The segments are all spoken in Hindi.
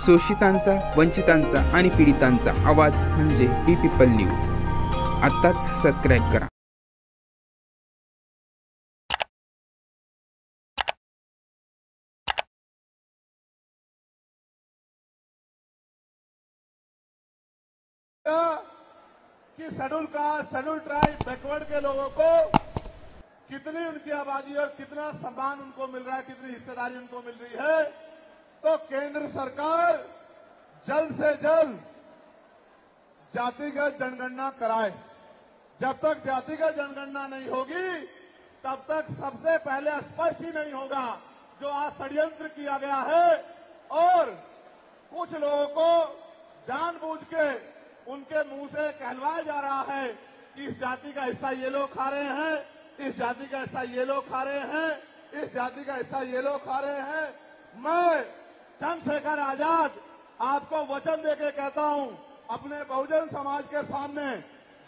शोषितांचा, वंचितांचा आणि पीडितांचा आवाज म्हणजे बी पीपल न्यूज. आत्ताच सबस्क्राईब करा. कि schedule caste, schedule tribe, backward के लोगों को कितनी उनकी आबादी और कितना सम्मान उनको मिल रहा है, कितनी हिस्सेदारी उनको मिल रही है. तो केंद्र सरकार जल्द से जल्द जातिगत जनगणना कराए. जब तक जातिगत जनगणना नहीं होगी तब तक सबसे पहले स्पष्ट ही नहीं होगा जो आज षड्यंत्र किया गया है और कुछ लोगों को जानबूझ के उनके मुंह से कहलवाया जा रहा है कि इस जाति का हिस्सा ये लोग खा रहे हैं, इस जाति का हिस्सा ये लोग खा रहे हैं, इस जाति का हिस्सा ये लोग खा रहे हैं. मैं चंद्रशेखर आजाद आपको वचन देके कहता हूं, अपने बहुजन समाज के सामने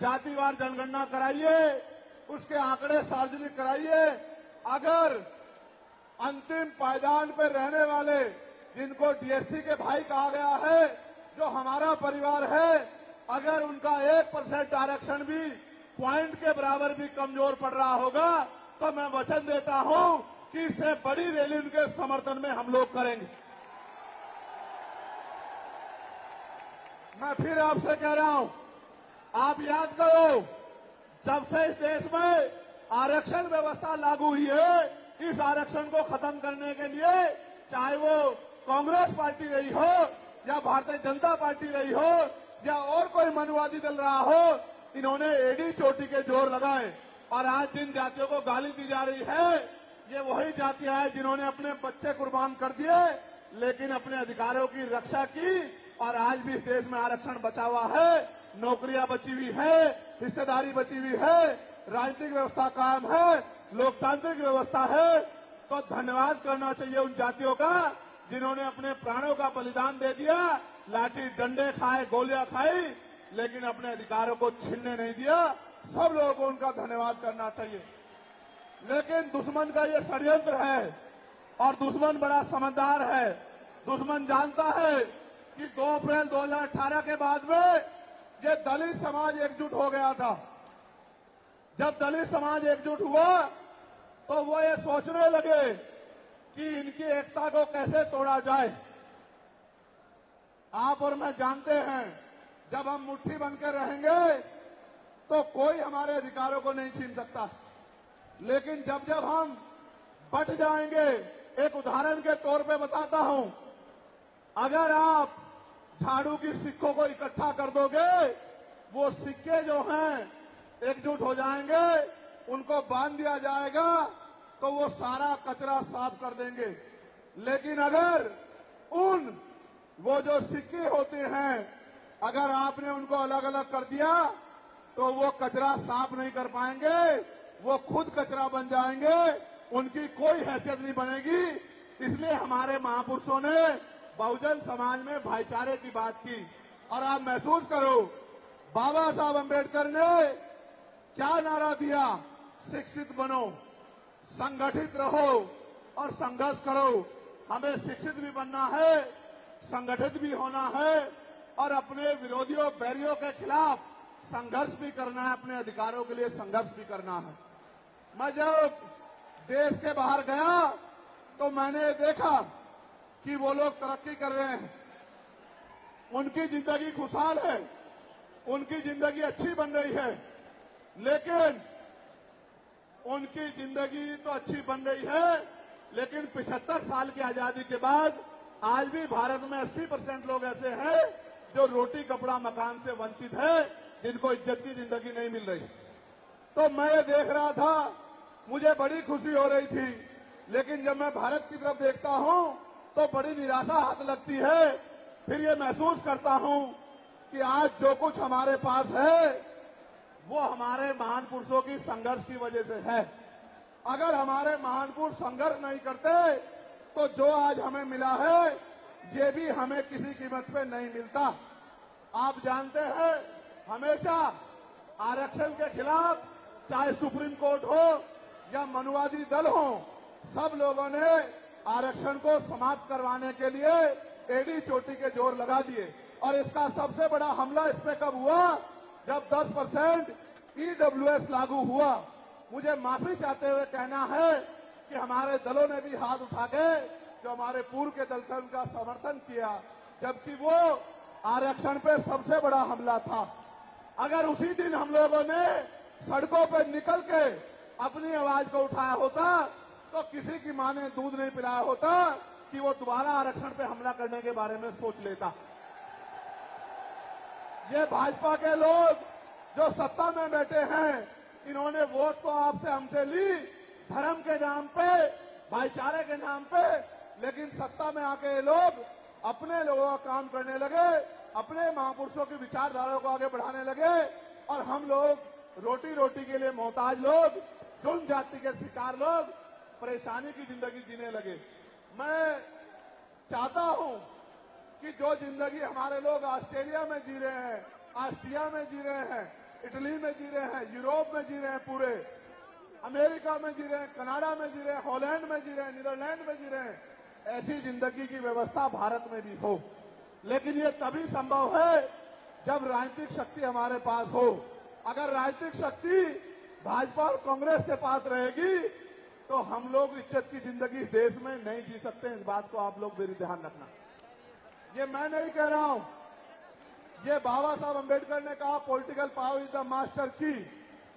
जातिवार जनगणना कराइए, उसके आंकड़े सार्वजनिक कराइए. अगर अंतिम पायदान पर रहने वाले जिनको डीएससी के भाई कहा गया है, जो हमारा परिवार है, अगर उनका 1% आरक्षण भी पॉइंट के बराबर भी कमजोर पड़ रहा होगा तो मैं वचन देता हूं कि इससे बड़ी रैली उनके समर्थन में हम लोग करेंगे. मैं फिर आपसे कह रहा हूं, आप याद करो, जब से इस देश में आरक्षण व्यवस्था लागू हुई है, इस आरक्षण को खत्म करने के लिए चाहे वो कांग्रेस पार्टी रही हो या भारतीय जनता पार्टी रही हो या और कोई मनुवादी दल रहा हो, इन्होंने एडी चोटी के जोर लगाए. और आज जिन जातियों को गाली दी जा रही है, ये वही जातियां हैं जिन्होंने अपने बच्चे कुर्बान कर दिए लेकिन अपने अधिकारों की रक्षा की. और आज भी इस देश में आरक्षण बचा हुआ है, नौकरियां बची हुई है, हिस्सेदारी बची हुई है, राजनीतिक व्यवस्था कायम है, लोकतांत्रिक व्यवस्था है. तो धन्यवाद करना चाहिए उन जातियों का जिन्होंने अपने प्राणों का बलिदान दे दिया, लाठी डंडे खाए, गोलियां खाई, लेकिन अपने अधिकारों को छीनने नहीं दिया. सब लोगों को उनका धन्यवाद करना चाहिए. लेकिन दुश्मन का ये षड्यंत्र है और दुश्मन बड़ा समझदार है. दुश्मन जानता है कि 2 अप्रैल 2018 के बाद में ये दलित समाज एकजुट हो गया था. जब दलित समाज एकजुट हुआ तो वो ये सोचने लगे कि इनकी एकता को कैसे तोड़ा जाए. आप और मैं जानते हैं, जब हम मुट्ठी बनकर रहेंगे तो कोई हमारे अधिकारों को नहीं छीन सकता. लेकिन जब जब हम बट जाएंगे, एक उदाहरण के तौर पे बताता हूं, अगर आप झाड़ू की सिक्कों को इकट्ठा कर दोगे, वो सिक्के जो हैं एकजुट हो जाएंगे, उनको बांध दिया जाएगा तो वो सारा कचरा साफ कर देंगे. लेकिन अगर वो जो सिक्के होते हैं, अगर आपने उनको अलग अलग कर दिया तो वो कचरा साफ नहीं कर पाएंगे, वो खुद कचरा बन जाएंगे, उनकी कोई हैसियत नहीं बनेगी. इसलिए हमारे महापुरुषों ने बहुजन समाज में भाईचारे की बात की. और आप महसूस करो, बाबा साहब अम्बेडकर ने क्या नारा दिया? शिक्षित बनो, संगठित रहो और संघर्ष करो. हमें शिक्षित भी बनना है, संगठित भी होना है और अपने विरोधियों, बैरियों के खिलाफ संघर्ष भी करना है, अपने अधिकारों के लिए संघर्ष भी करना है. मैं जब देश के बाहर गया तो मैंने देखा कि वो लोग तरक्की कर रहे हैं, उनकी जिंदगी खुशहाल है, उनकी जिंदगी अच्छी बन रही है. लेकिन उनकी जिंदगी तो अच्छी बन रही है, लेकिन 75 साल की आजादी के बाद आज भी भारत में 80% लोग ऐसे हैं जो रोटी, कपड़ा, मकान से वंचित है, जिनको इज्जत की जिंदगी नहीं मिल रही. तो मैं ये देख रहा था, मुझे बड़ी खुशी हो रही थी. लेकिन जब मैं भारत की तरफ देखता हूं तो बड़ी निराशा हाथ लगती है. फिर ये महसूस करता हूं कि आज जो कुछ हमारे पास है वो हमारे महान पुरुषों की संघर्ष की वजह से है. अगर हमारे महान पुरुष संघर्ष नहीं करते तो जो आज हमें मिला है ये भी हमें किसी कीमत पे नहीं मिलता. आप जानते हैं, हमेशा आरक्षण के खिलाफ चाहे सुप्रीम कोर्ट हो या मनुवादी दल हो, सब लोगों ने आरक्षण को समाप्त करवाने के लिए एडी चोटी के जोर लगा दिए। और इसका सबसे बड़ा हमला इस पे कब हुआ? जब 10% EWS लागू हुआ। मुझे माफी चाहते हुए कहना है कि हमारे दलों ने भी हाथ उठा के जो हमारे पूर्व के दल थे उनका समर्थन किया, जबकि वो आरक्षण पे सबसे बड़ा हमला था। अगर उसी दिन हम लोगों ने सड़कों पर निकल के अपनी आवाज को उठाया होता तो किसी की मां ने दूध नहीं पिलाया होता कि वो दोबारा आरक्षण पे हमला करने के बारे में सोच लेता। ये भाजपा के लोग जो सत्ता में बैठे हैं, इन्होंने वोट तो आपसे हमसे ली धर्म के नाम पे, भाईचारे के नाम पे, लेकिन सत्ता में आके ये लोग अपने लोगों का काम करने लगे, अपने महापुरुषों की विचारधारा को आगे बढ़ाने लगे और हम लोग रोटी रोटी के लिए मोहताज लोग, जुल्म जाति के शिकार लोग परेशानी की जिंदगी जीने लगे। मैं चाहता हूं कि जो जिंदगी हमारे लोग ऑस्ट्रेलिया में जी रहे हैं, ऑस्ट्रिया में जी रहे हैं, इटली में जी रहे हैं, यूरोप में जी रहे हैं, पूरे अमेरिका में जी रहे हैं, कनाडा में जी रहे हैं, हॉलैंड में जी रहे हैं, नीदरलैंड में जी रहे हैं, ऐसी जिंदगी की व्यवस्था भारत में भी हो। लेकिन ये तभी संभव है जब राजनीतिक शक्ति हमारे पास हो। अगर राजनीतिक शक्ति भाजपा और कांग्रेस के पास रहेगी तो हम लोग इज्जत की जिंदगी इस देश में नहीं जी सकते। इस बात को आप लोग मेरी ध्यान रखना। ये मैं नहीं कह रहा हूं, ये बाबा साहब अम्बेडकर ने कहा, political power is the master की।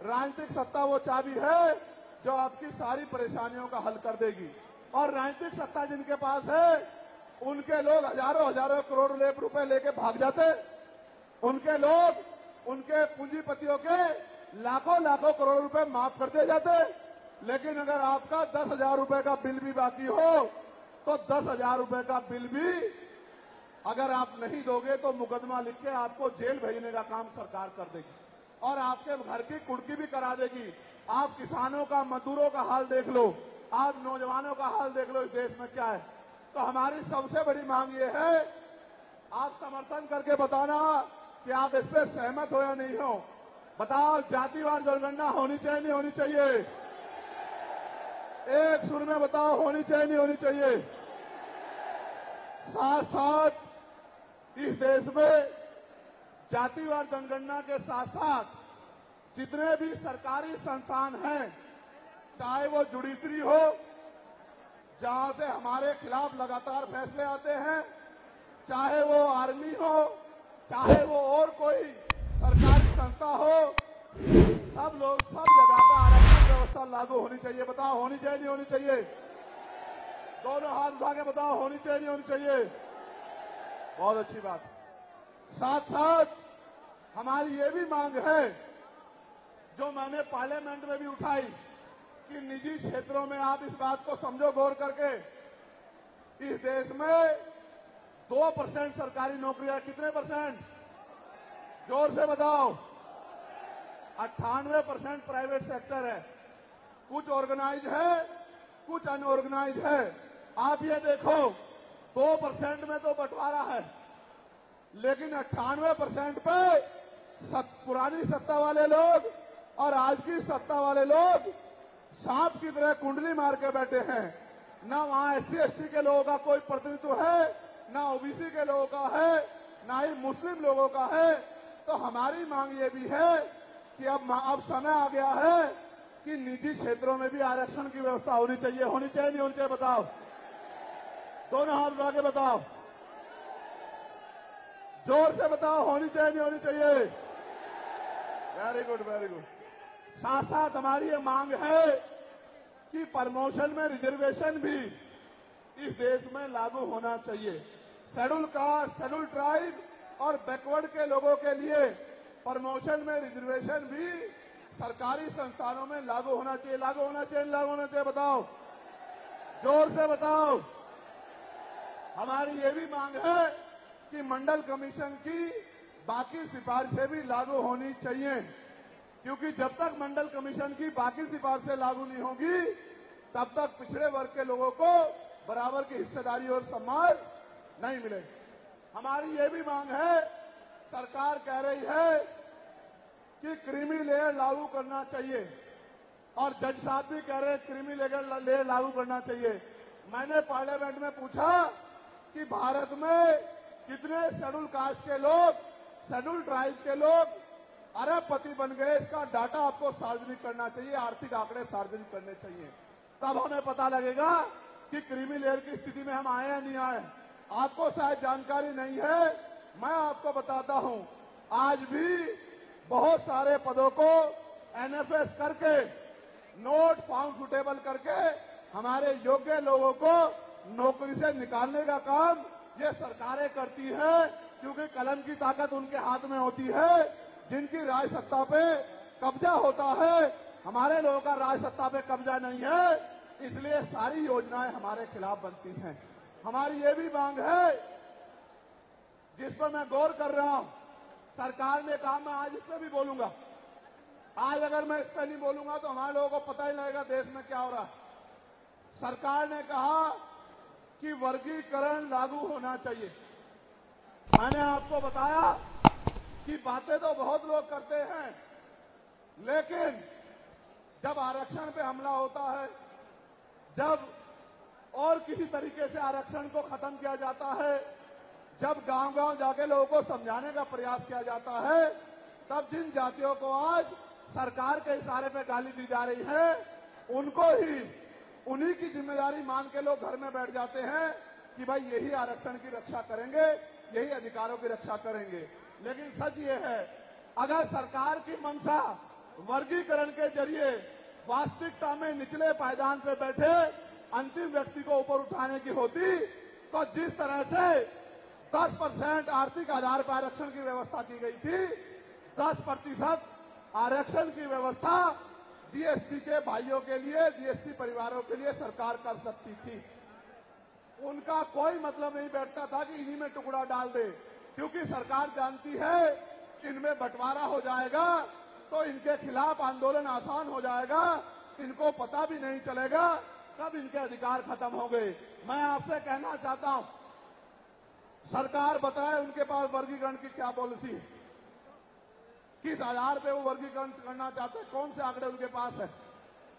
राजनीतिक सत्ता वो चाबी है जो आपकी सारी परेशानियों का हल कर देगी। और राजनीतिक सत्ता जिनके पास है उनके लोग हजारों हजारों करोड़ रुपए लेके भाग जाते, उनके लोग उनके पूंजीपतियों के लाखों लाखों करोड़ रुपए माफ कर दिए जाते। लेकिन अगर आपका 10,000 रुपए का बिल भी बाकी हो तो 10,000 रुपए का बिल भी अगर आप नहीं दोगे तो मुकदमा लिख के आपको जेल भेजने का काम सरकार कर देगी और आपके घर की कुर्की भी करा देगी। आप किसानों का, मजदूरों का हाल देख लो, आप नौजवानों का हाल देख लो, इस देश में क्या है। तो हमारी सबसे बड़ी मांग ये है, आप समर्थन करके बताना कि आप इस पर सहमत हो या नहीं हो। बताओ, जातिवार जनगणना होनी चाहिए नहीं होनी चाहिए? एक सुर में बताओ, होनी चाहिए नहीं होनी चाहिए? साथ साथ इस देश में जातिवार जनगणना के साथ साथ जितने भी सरकारी संस्थान हैं, चाहे वो जुडिशरी हो जहां से हमारे खिलाफ लगातार फैसले आते हैं, चाहे वो आर्मी हो, चाहे वो और कोई सरकारी संस्था हो, सब लोग सब जगह पर आरक्षण व्यवस्था लागू होनी चाहिए। बताओ, होनी चाहिए नहीं होनी चाहिए? दोनों हाथ उठा के बताओ, होनी चाहिए नहीं होनी चाहिए? बहुत अच्छी बात। साथ साथ हमारी ये भी मांग है जो मैंने पार्लियामेंट में भी उठाई कि निजी क्षेत्रों में आप इस बात को समझो गौर करके, इस देश में 2% सरकारी नौकरियां, कितने परसेंट? जोर से बताओ। 98% प्राइवेट सेक्टर है। कुछ ऑर्गेनाइज है, कुछ अनऑर्गेनाइज है। आप ये देखो, 2% में तो बंटवारा है, लेकिन 98% पे पुरानी सत्ता वाले लोग और आज की सत्ता वाले लोग सांप की तरह कुंडली मार के बैठे हैं। ना वहां SC/ST के लोगों का कोई प्रतिनिधित्व है, ना OBC के लोगों का है, ना ही मुस्लिम लोगों का है। तो हमारी मांग ये भी है कि अब समय आ गया है कि निजी क्षेत्रों में भी आरक्षण की व्यवस्था होनी चाहिए। होनी चाहिए नहीं होनी चाहिए? बताओ, दोनों हाथ उठा के बताओ, जोर से बताओ, होनी चाहिए नहीं होनी चाहिए? Very good, very good. साथ साथ हमारी ये मांग है कि प्रमोशन में रिजर्वेशन भी इस देश में लागू होना चाहिए। शेड्यूल कास्ट, शेड्यूल ट्राइब और बैकवर्ड के लोगों के लिए प्रमोशन में रिजर्वेशन भी सरकारी संस्थानों में लागू होना चाहिए। लागू होना चाहिए, लागू होना चाहिए? बताओ, जोर से बताओ। हमारी ये भी मांग है कि मंडल कमीशन की बाकी सिफारिशें भी लागू होनी चाहिए, क्योंकि जब तक मंडल कमीशन की बाकी सिफारिशें लागू नहीं होगी तब तक पिछड़े वर्ग के लोगों को बराबर की हिस्सेदारी और सम्मान नहीं मिलेगा। हमारी ये भी मांग है, सरकार कह रही है कि क्रीमी लेयर लागू करना चाहिए और जज साहब भी कह रहे हैं क्रीमी लेयर लागू करना चाहिए। मैंने पार्लियामेंट में पूछा कि भारत में कितने शेड्यूल कास्ट के लोग, शेड्यूल ट्राइब के लोग अरबपति बन गए, इसका डाटा आपको सार्वजनिक करना चाहिए, आर्थिक आंकड़े सार्वजनिक करने चाहिए। तब हमें पता लगेगा कि क्रीमी लेयर की स्थिति में हम आए या नहीं आए। आपको शायद जानकारी नहीं है, मैं आपको बताता हूं, आज भी बहुत सारे पदों को एनएफएस करके, नोट फाउंड सुटेबल करके हमारे योग्य लोगों को नौकरी से निकालने का काम ये सरकारें करती है, क्योंकि कलम की ताकत उनके हाथ में होती है। जिनकी राज सत्ता पे कब्जा होता है, हमारे लोगों का राज सत्ता पे कब्जा नहीं है, इसलिए सारी योजनाएं हमारे खिलाफ बनती हैं। हमारी ये भी मांग है, जिस पर मैं गौर कर रहा हूं, सरकार ने कहा, मैं आज इस पर भी बोलूंगा। आज अगर मैं इस पर नहीं बोलूंगा तो हमारे लोगों को पता ही लगेगा देश में क्या हो रहा है। सरकार ने कहा कि वर्गीकरण लागू होना चाहिए। मैंने आपको बताया कि बातें तो बहुत लोग करते हैं, लेकिन जब आरक्षण पे हमला होता है, जब और किसी तरीके से आरक्षण को खत्म किया जाता है, जब गांव-गांव जाके लोगों को समझाने का प्रयास किया जाता है, तब जिन जातियों को आज सरकार के इशारे पे गाली दी जा रही है, उनको ही उन्हीं की जिम्मेदारी मान के लोग घर में बैठ जाते हैं कि भाई यही आरक्षण की रक्षा करेंगे, यही अधिकारों की रक्षा करेंगे। लेकिन सच ये है, अगर सरकार की मंशा वर्गीकरण के जरिए वास्तविकता में निचले पायदान पे बैठे अंतिम व्यक्ति को ऊपर उठाने की होती, तो जिस तरह से 10% आर्थिक आधार पर आरक्षण की व्यवस्था की गई थी, 10% आरक्षण की व्यवस्था डीएससी के भाइयों के लिए, डीएससी परिवारों के लिए सरकार कर सकती थी। उनका कोई मतलब नहीं बैठता था कि इन्हीं में टुकड़ा डाल दे, क्योंकि सरकार जानती है कि इनमें बंटवारा हो जाएगा तो इनके खिलाफ आंदोलन आसान हो जाएगा, इनको पता भी नहीं चलेगा कब इनके अधिकार खत्म हो गए। मैं आपसे कहना चाहता हूं, सरकार बताए उनके पास वर्गीकरण की क्या पॉलिसी है, किस आधार पे वो वर्गीकरण करना चाहते हैं, कौन से आंकड़े उनके पास है,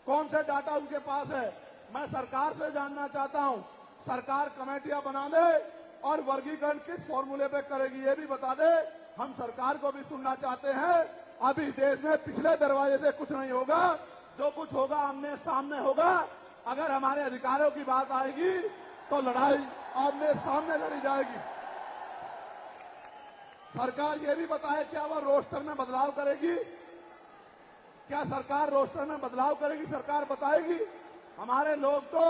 कौन से डाटा उनके पास है। मैं सरकार से जानना चाहता हूं, सरकार कमेटियां बना दे और वर्गीकरण किस फॉर्मूले पे करेगी ये भी बता दे। हम सरकार को भी सुनना चाहते हैं। अभी देश में पिछले दरवाजे से कुछ नहीं होगा, जो कुछ होगा आमने सामने होगा। अगर हमारे अधिकारों की बात आएगी तो लड़ाई आमने सामने लड़ी जाएगी। सरकार ये भी बताए क्या वह रोस्टर में बदलाव करेगी, क्या सरकार रोस्टर में बदलाव करेगी, सरकार बताएगी। हमारे लोग तो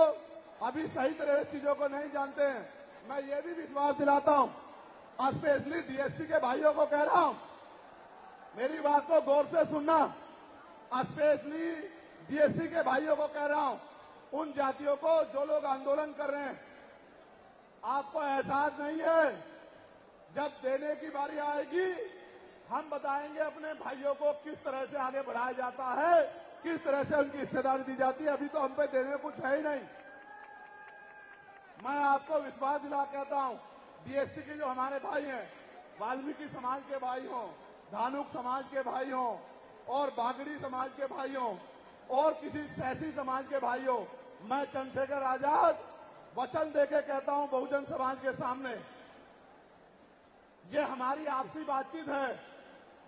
अभी सही तरह से चीजों को नहीं जानते हैं। मैं ये भी विश्वास दिलाता हूं, स्पेशली डीएससी के भाइयों को कह रहा हूं, मेरी बात को गौर से सुनना। स्पेशली डीएससी के भाइयों को कह रहा हूं, उन जातियों को जो लोग आंदोलन कर रहे हैं, आपको एहसास नहीं है, जब देने की बारी आएगी हम बताएंगे अपने भाइयों को किस तरह से आगे बढ़ाया जाता है, किस तरह से उनकी हिस्सेदारी दी जाती है। अभी तो हम पे देने में कुछ है ही नहीं। मैं आपको विश्वास दिला कहता हूं, डीएससी के जो हमारे भाई हैं, वाल्मीकि समाज के भाई हों, धानुक समाज के भाई हों और बागड़ी समाज के भाई हों और किसी सैसी समाज के भाई हों, मैं चंद्रशेखर आजाद वचन देके कहता हूं बहुजन समाज के सामने, ये हमारी आपसी बातचीत है।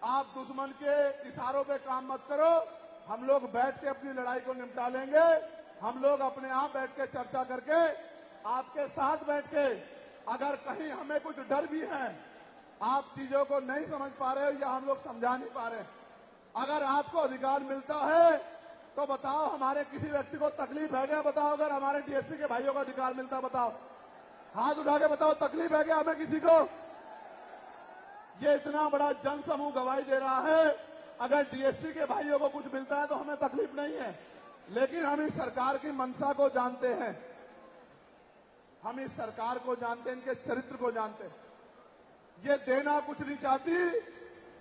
आप दुश्मन के इशारों पे काम मत करो, हम लोग बैठ के अपनी लड़ाई को निपटा लेंगे। हम लोग अपने आप बैठ के चर्चा करके आपके साथ बैठ के, अगर कहीं हमें कुछ डर भी है, आप चीजों को नहीं समझ पा रहे हो या हम लोग समझा नहीं पा रहे, अगर आपको अधिकार मिलता है तो बताओ, हमारे किसी व्यक्ति को तकलीफ है क्या? बताओ, अगर हमारे डीएससी के भाइयों को अधिकार मिलता बताओ, हाथ उठा के बताओ, तकलीफ है क्या हमें किसी को? ये इतना बड़ा जन समूह गवाही दे रहा है, अगर डीएससी के भाइयों को कुछ मिलता है तो हमें तकलीफ नहीं है। लेकिन हम इस सरकार की मंशा को जानते हैं, हम इस सरकार को जानते हैं, इनके चरित्र को जानते हैं। ये देना कुछ नहीं चाहती,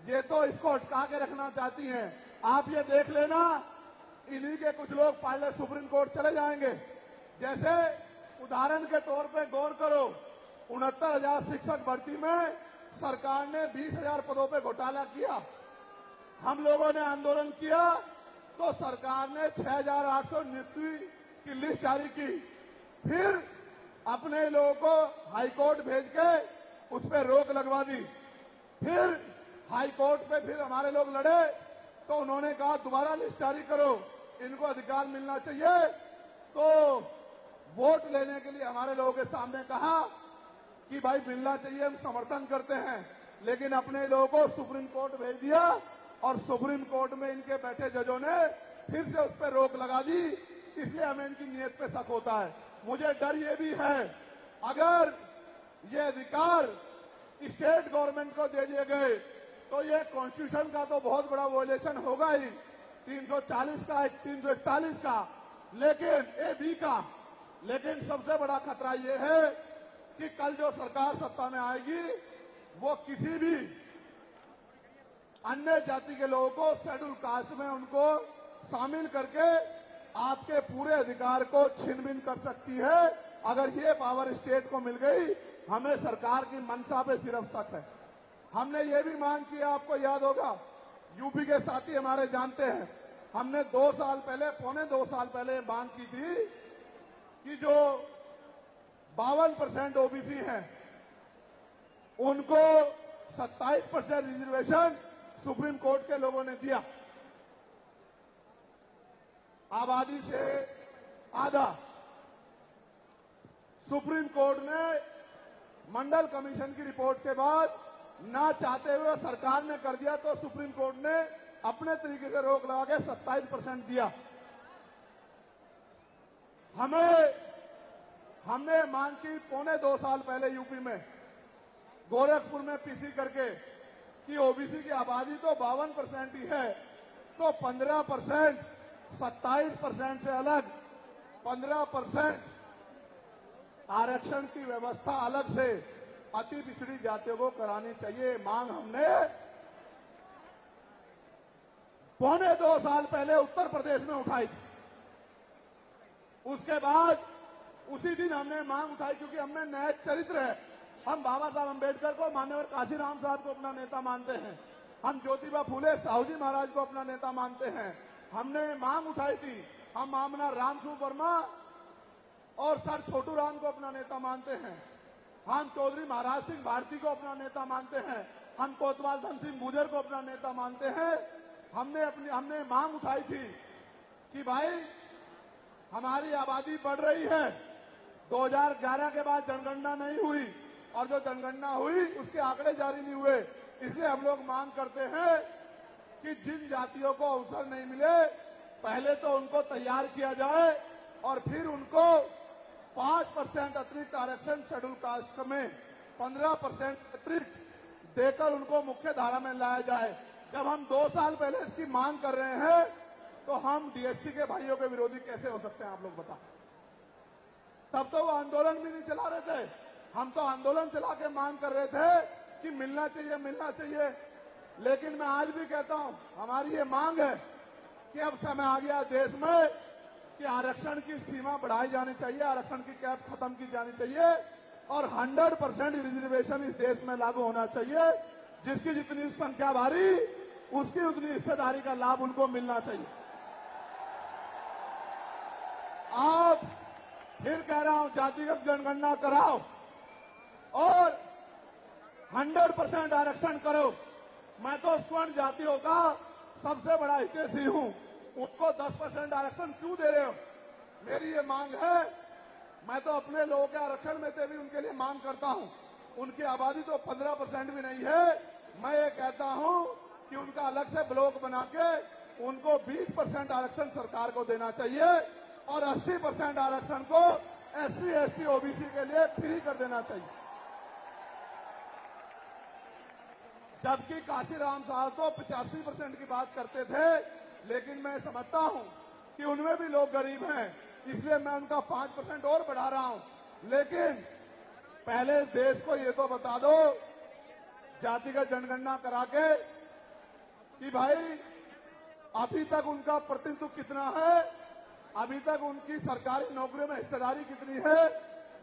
ये तो इसको अटका के रखना चाहती हैं। आप ये देख लेना, इन्हीं के कुछ लोग पहले सुप्रीम कोर्ट चले जाएंगे। जैसे उदाहरण के तौर पे गौर करो, 69,000 शिक्षक भर्ती में सरकार ने 20,000 पदों पे घोटाला किया। हम लोगों ने आंदोलन किया तो सरकार ने 6,800 नियुक्ति की लिस्ट जारी की। फिर अपने लोगों को हाई कोर्ट भेज के उस पर रोक लगवा दी। फिर हाई कोर्ट पे फिर हमारे लोग लड़े तो उन्होंने कहा दोबारा लिस्ट जारी करो, इनको अधिकार मिलना चाहिए। तो वोट लेने के लिए हमारे लोगों के सामने कहा कि भाई मिलना चाहिए, हम समर्थन करते हैं, लेकिन अपने लोगों को सुप्रीम कोर्ट भेज दिया और सुप्रीम कोर्ट में इनके बैठे जजों ने फिर से उस पर रोक लगा दी। इसलिए हमें इनकी नीयत पे शक होता है। मुझे डर ये भी है, अगर ये अधिकार स्टेट गवर्नमेंट को दे दिए गए तो ये कॉन्स्टिट्यूशन का तो बहुत बड़ा वॉयलेशन होगा ही, 340 का, 341 का, लेकिन ए का। लेकिन सबसे बड़ा खतरा ये है कि कल जो सरकार सत्ता में आएगी वो किसी भी अन्य जाति के लोगों को शेड्यूल कास्ट में उनको शामिल करके आपके पूरे अधिकार को छीन-बीन कर सकती है। अगर ये पावर स्टेट को मिल गई, हमें सरकार की मंशा पे सिर्फ शक है। हमने ये भी मांग किया, आपको याद होगा, यूपी के साथी हमारे जानते हैं, हमने 2 साल पहले, पौने 2 साल पहले मांग की थी कि जो 52% ओबीसी हैं उनको 27% रिजर्वेशन सुप्रीम कोर्ट के लोगों ने दिया, आबादी से आधा। सुप्रीम कोर्ट ने मंडल कमीशन की रिपोर्ट के बाद ना चाहते हुए सरकार ने कर दिया, तो सुप्रीम कोर्ट ने अपने तरीके से रोक लगा के 27% दिया। हमने मांग की पौने 2 साल पहले यूपी में गोरखपुर में पीसी करके कि ओबीसी की आबादी तो 52% ही है, तो 15%, 27% से अलग 15% आरक्षण की व्यवस्था अलग से अति पिछड़ी जातियों को करानी चाहिए। मांग हमने पौने 2 साल पहले उत्तर प्रदेश में उठाई थी। उसके बाद उसी दिन हमने मांग उठाई, क्योंकि हमने नए चरित्र है। हम बाबा साहब अम्बेडकर को, मान्यवर काशीराम साहब को अपना नेता मानते हैं, हम ज्योतिबा फूले साहू जी महाराज को अपना नेता मानते हैं। हमने मांग उठाई थी, हम मामना रामसू वर्मा और सर छोटू राम को अपना नेता मानते हैं, हम चौधरी महाराज सिंह भारती को अपना नेता मानते हैं, हम कोतवाल धन सिंह गुर्जर को अपना नेता मानते हैं। हमने मांग उठाई थी कि भाई हमारी आबादी बढ़ रही है, 2011 के बाद जनगणना नहीं हुई और जो जनगणना हुई उसके आंकड़े जारी नहीं हुए। इसलिए हम लोग मांग करते हैं कि जिन जातियों को अवसर नहीं मिले, पहले तो उनको तैयार किया जाए और फिर उनको 5% अतिरिक्त आरक्षण शेड्यूल कास्ट में 15% अतिरिक्त देकर उनको मुख्य धारा में लाया जाए। जब हम 2 साल पहले इसकी मांग कर रहे हैं तो हम डीएससी के भाइयों के विरोधी कैसे हो सकते हैं, आप लोग बताओ। तब तो वो आंदोलन भी नहीं चला रहे थे, हम तो आंदोलन चला के मांग कर रहे थे कि मिलना चाहिए, मिलना चाहिए। लेकिन मैं आज भी कहता हूं, हमारी ये मांग है कि अब समय आ गया देश में कि आरक्षण की सीमा बढ़ाई जानी चाहिए, आरक्षण की कैप खत्म की जानी चाहिए और 100% रिजर्वेशन इस देश में लागू होना चाहिए। जिसकी जितनी संख्या भारी, उसकी उतनी हिस्सेदारी का लाभ उनको मिलना चाहिए। आप फिर कह रहा हूं, जातिगत जनगणना कराओ और 100% आरक्षण करो। मैं तो स्वर्ण जातियों का सबसे बड़ा हितैषी हूं, उनको 10% आरक्षण क्यों दे रहे हो? मेरी ये मांग है। मैं तो अपने लोगों के आरक्षण में से भी उनके लिए मांग करता हूं। उनकी आबादी तो 15% भी नहीं है। मैं ये कहता हूं कि उनका अलग से ब्लॉक बना के उनको 20% आरक्षण सरकार को देना चाहिए और 80% आरक्षण को एससी, एसटी, ओबीसी के लिए फ्री कर देना चाहिए। जबकि काशीराम साहब तो 85% की बात करते थे, लेकिन मैं समझता हूं कि उनमें भी लोग गरीब हैं, इसलिए मैं उनका 5% और बढ़ा रहा हूं। लेकिन पहले देश को ये तो बता दो, जातिगत जनगणना करा के, कि भाई अभी तक उनका प्रतिनिधित्व कितना है, अभी तक उनकी सरकारी नौकरियों में हिस्सेदारी कितनी है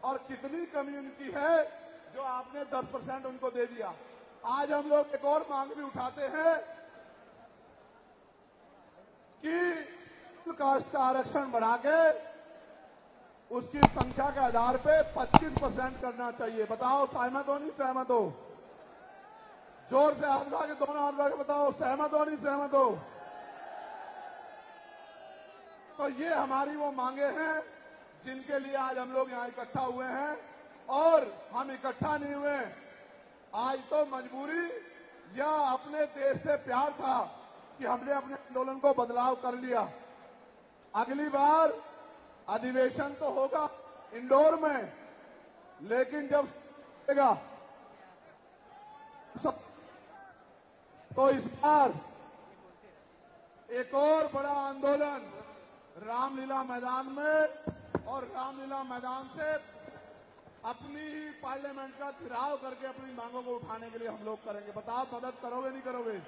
और कितनी कमी उनकी है जो आपने 10% उनको दे दिया। आज हम लोग एक और मांग भी उठाते हैं कि कास्ट का आरक्षण बढ़ा के उसकी संख्या के आधार पे 25% करना चाहिए। बताओ सहमत हो नहीं सहमत हो? जोर से हाथ उठा के, दोनों हाथ उठा के बताओ सहमत हो नहीं सहमत हो? तो ये हमारी वो मांगे हैं जिनके लिए आज हम लोग यहाँ इकट्ठा हुए हैं। और हम इकट्ठा नहीं हुए आज तो मजबूरी या अपने देश से प्यार था कि हमने अपने आंदोलन को बदलाव कर लिया। अगली बार अधिवेशन तो होगा इंदौर में, लेकिन जब होगा तो इस बार एक और बड़ा आंदोलन रामलीला मैदान में, और रामलीला मैदान से अपनी ही पार्लियामेंट का घेराव करके अपनी मांगों को उठाने के लिए हम लोग करेंगे। बताओ मदद करोगे नहीं करोगे?